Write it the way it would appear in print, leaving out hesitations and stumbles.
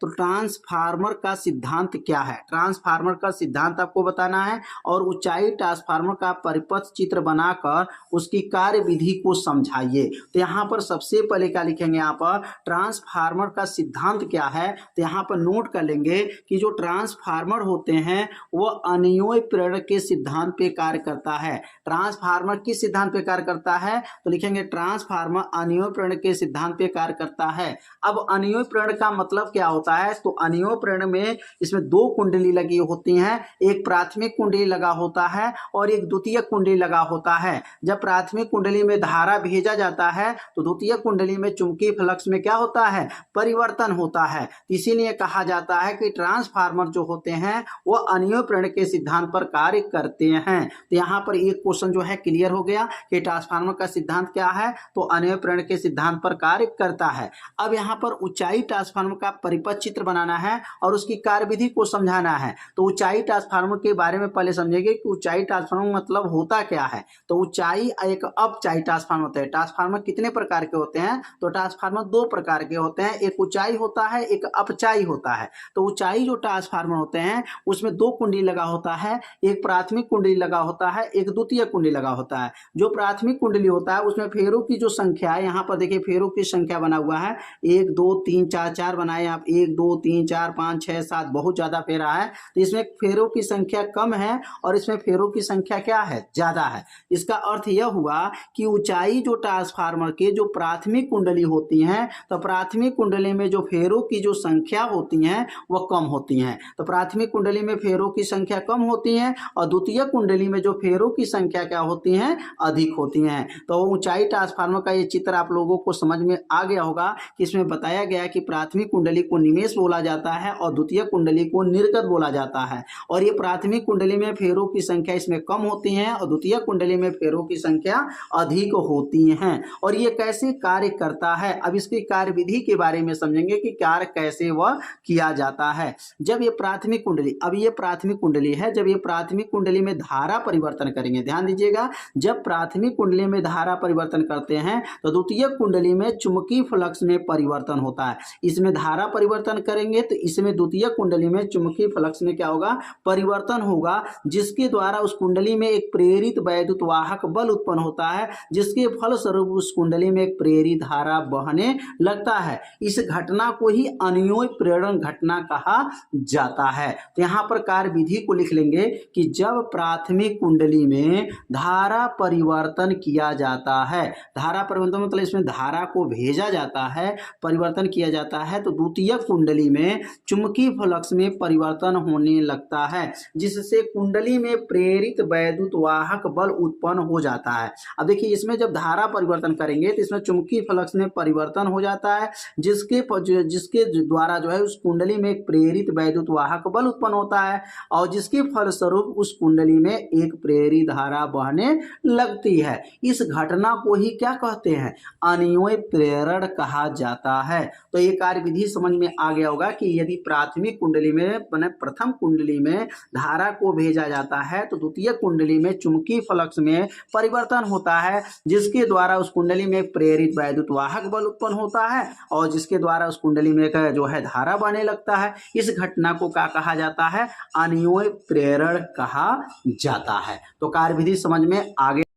तो ट्रांसफार्मर का सिद्धांत क्या है, ट्रांसफार्मर का सिद्धांत आपको बताना है और ऊंचाई ट्रांसफार्मर का परिपथ चित्र बनाकर उसकी कार्य विधि को समझाइए। तो यहाँ पर सबसे पहले क्या लिखेंगे, यहाँ पर ट्रांसफार्मर का सिद्धांत क्या है, तो यहाँ पर नोट कर लेंगे कि जो ट्रांसफार्मर होते हैं वह अनियोय प्रेरण के सिद्धांत पे कार्य करता है। ट्रांसफार्मर किस सिद्धांत पे कार्य करता है, तो लिखेंगे ट्रांसफार्मर अनियोय प्रेरण के सिद्धांत पे कार्य करता है। अब अनियोय प्रेरण का मतलब क्या होता है, तो अनियोय प्रेरण में इसमें दो कुंडली लगी होती हैं, एक प्राथमिक कुंडली लगा होता है और एक द्वितीयक कुंडली लगा होता है। जब प्राथमिक कुंडली में धारा भेजा जाता है तो द्वितीयक कुंडली में चुंबकीय फ्लक्स में क्या होता है, परिवर्तन होता है। इसीलिए कहा जाता है कि ट्रांसफार्मर जो होते हैं वो अनियोय प्रेरण के सिद्धांत पर कार्य करते हैं। तो यहाँ पर एक क्वेश्चन जो है क्लियर हो गया कि ट्रांसफार्मर का सिद्धांत क्या है, तो अनियोय प्रेरण के सिद्धांत पर कार्य करता है। अब यहाँ पर ऊंचाई ट्रांसफार्मर का परिपथ चित्र बनाना है और उसकी कार्यविधि को समझाना है। तो ऊंचाई ट्रांसफार्मर के बारे में पहले समझेंगे कि ऊंचाई ट्रांसफार्मर मतलब होता क्या है। तो ऊंचाई एक अपचाई ट्रांसफार्मर होता है। ट्रांसफार्मर कितने प्रकार के होते हैं, तो ट्रांसफार्मर दो प्रकार के होते हैं, एक ऊंचाई होता है, एक अपचाई होता है। तो ऊंचाई जो ट्रांसफार्मर होते हैं उसमें दो कुंडली लगा होता है, एक प्राथमिक कुंडली लगा होता है, एक द्वितीय कुंडली लगा होता है। जो प्राथमिक कुंडली होता है उसमें फेरों की जो संख्या है, यहाँ पर देखिए फेरों की संख्या बना हुआ है 1 2 3 4 4 बनाए आप, 1 2 3 4 5 6 7, बहुत ज्यादा फेरा है। तो इसमें फेरों की संख्या कम है और इसमें फेरों की संख्या क्या है, ज्यादा है। इसका अर्थ यह हुआ कि ऊंचाई जो ट्रांसफार्मर के जो प्राथमिक कुंडली होती हैं, तो प्राथमिक कुंडली में जो फेरों की जो संख्या होती हैं वह कम होती हैं। तो प्राथमिक कुंडली में फेरों की संख्या कम होती है और द्वितीय कुंडली में जो फेरों की संख्या क्या होती हैं, अधिक होती हैं। तो ऊंचाई ट्रांसफार्मर का ये चित्र आप लोगों को समझ में आ गया होगा कि इसमें बताया गया कि प्राथमिक कुंडली को निमेष बोला जाता है और द्वितीय कुंडली को निर्गत बोला जाता है। और ये प्राथमिक कुंडली में फेरों की संख्या इसमें कम होती है और द्वितीय कुंडली में फेरों की संख्या अधिक होती है। और ये कैसे कार्य करता है, अब इसकी कार्य विधि के बारे में समझेंगे कि कार्य कैसे वह किया जाता है। जब ये प्राथमिक कुंडली, अब ये प्राथमिक कुंडली है, जब ये प्राथमिक कुंडली में धारा परिवर्तन करेंगे, ध्यान दीजिएगा, जब प्राथमिक कुंडली में धारा परिवर्तन करते हैं तो द्वितीय कुंडली में चुंबकीय फ्लक्स में परिवर्तन होता है। इसमें धारा परिवर्तन करेंगे तो इसमें द्वितीय कुंडली में चुंबकीय फ्लक्स में क्या होगा, परिवर्तन होगा, जिसके द्वारा उस कुंडली में एक प्रेरित वैद्युत वाहक बल उत्पन्न होता है, जिसके फलस्वरूप उस कुंडली में एक प्रेरित धारा बहने लगता है। इस घटना को ही अनियोय प्रेरण घटना कहा जाता है। तो यहाँ पर कार्य विधि को लिख लेंगे कि जब प्राथमिक कुंडली में धारा परिवर्तन किया जाता है, धारा परिवर्तन मतलब इसमें धारा को भेजा जाता है, परिवर्तन किया जाता है, तो द्वितीय कुंडली में चुंबकीय फ्लक्स में परिवर्तन होने लगता है, जिससे कुंडली में प्रेरित वैद्युत वाहक बल उत्पन्न हो जाता है। अब देखिए इसमें जब धारा परिवर्तन करेंगे तो इसमें चुंबकीय फ्लक्स में परिवर्तन हो जाता है, जिसके द्वारा जो है उस कुंडली में एक प्रेरित वैद्युत वाहक बल उत्पन्न होता है और जिसके फलस्वरूप उस कुंडली में एक प्रेरित धारा बहने लगती है। इस घटना को ही क्या कहते हैं, अनियोय प्रेरण कहा जाता है। तो ये कार्य विधि समझ में आ गया होगा कि यदि प्राथमिक कुंडली में प्रथम कुंडली में धारा को भेजा जाता है तो द्वितीय कुंडली में चुंबकीय फ्लक्स में परिवर्तन होता है, जिसके द्वारा उस कुंडली में प्रेरित वैद्युत वाहक बल उत्पन्न होता है और जिसके द्वारा उस कुंडली में जो है धारा बहने लगता है। इस घटना को क्या कहा जाता है, अनियोय प्रेरण कहा जाता है। तो कार्य विधि समझ में आ गया।